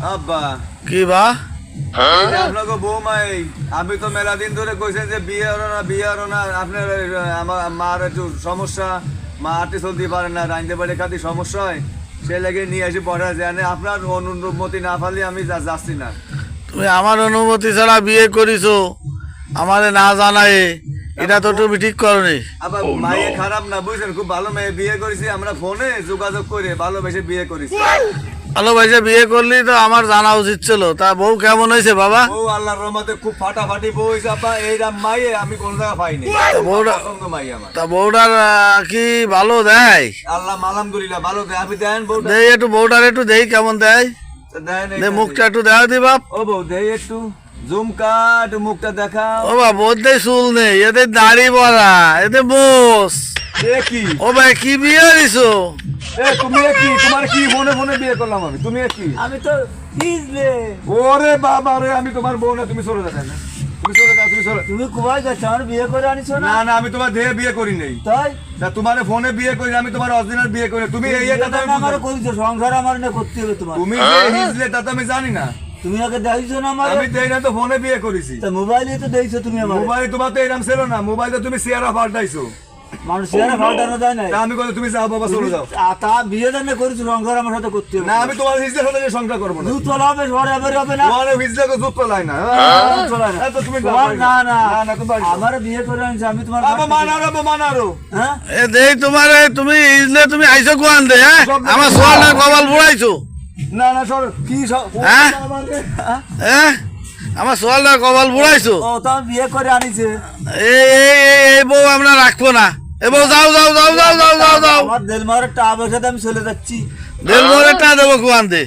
আব্বা কি বা আপনাকে বৌমাই আমি তো মেলা দিন ধরে কইছেন যে বিয়ে হলো না আপনার আমার মার একটু সমস্যা, মা হাঁটতে চলতে পারে না, রাইতে বাড়ি খাতে সমস্যা হয়, সে লেগে নিয়ে এসে পড়া যায় না। আপনার অনুমতি না পারলে আমি যাচ্ছি না। তুমি আমার অনুমতি ছাড়া বিয়ে করিছো আমারে না জানাই, এটা তো তুমি ঠিক করনি। আবার মায়ে খারাপ না বুঝছেন, খুব ভালো মেয়ে বিয়ে করেছি আমরা, ফোনে যোগাযোগ করে ভালোবেসে বিয়ে করেছি। ভালোবাসে বিয়ে করলি তো আমার জানা উচিত ছিল। তা বউ কেমন হয়েছে বাবা? বউ আল্লাহর রহমতে খুব ফাটাফাটি বউ হয়েছে আপা। এইরকম মাইয়ে আমি কোন জায়গা পাইনি। বউটা পছন্দ মাই আমার। তা বউটার কি ভালো দেয়? আল্লাহ আলহামদুলিল্লাহ ভালো দেয়। আপনি দেন বউটা? দেই একটু বউটার একটু দেই কেমন দেয়, দেন দে মুখটা একটু দেখা দি বাপ। ও বউ দেই একটু জুম কাট, মুখটা দেখাও। ও বাপ ওদের চুল নেই, এদের দাড়ি বড়া, এদের মোস। এ কি ও ভাই কি বিয়ে দিছো? তুমি কি তোমার কি ফোনে ফোনে বিয়ে করলাম আমি? তুমি কি? আমি তো বুঝলে ওরে বাবা রে, আমি তোমার বউ না, তুমি চলে যাও না, তুমি চলে যাও, তুমি চলে। তুমি কোথায় যাচ্ছ? আমার বিয়ে করে আনিছো না? না না, আমি তোমার দেহে বিয়ে করি নাই। তাই তা তোমার ফোনে বিয়ে করি, আমি তোমার অরিজিনাল বিয়ে করি। তুমি এই কথা আমার করেছো, সংসার আমার না করতে হবে তোমার। তুমি যে হিজলে তা তো আমি জানি না। তুমি আগে দেখছো না আমার? আমি দেই না তো, ফোনে বিয়ে করেছি। তা মোবাইলে তো দেখছো তুমি আমার। মোবাইল তোমার তো এরকম ছিল না, মোবাইলে তুমি চেহারা পাল্টাইছো। মানুষের ফাল্টানো যায় না। তা আমি বলি তুমি যাও বাবা, চলে যাও। তা বিয়ে দানে করেছো, সংসার আমার সাথে করতে হবে। না আমি তোমার হিজলের সাথে সংসার করবো না। দুধ তোলা হবে, ঘরে এবারে হবে না। তোমার হিজলে তো জুত তোলাই না। দুধ তোলায় না। তো তুমি তোমার না না না না, তুমি বাড়ি যাও। আমার বিয়ে করে আনছে, আমি তোমার আবার মানারো, আবার মানারো। হ্যাঁ এ দেই তোমার, তুমি ইজলে তুমি আইছো কোয়ান দে, হ্যাঁ আমার সোয়ালটা কপাল বুড়াইছো, না না সর কি হ্যাঁ? হ্যাঁ আমার সোয়ালটা কপাল বুড়াইছো। ও তো আমি বিয়ে করে আনিছে। এই বউ আমরা রাখবো না। এ বউ যাও যাও যাও যাও যাও যাও যাও, আমার দেলমারের টাকা পয়সা দিয়ে আমি চলে যাচ্ছি। দেড় বড় টা দেবো কোয়ান দে।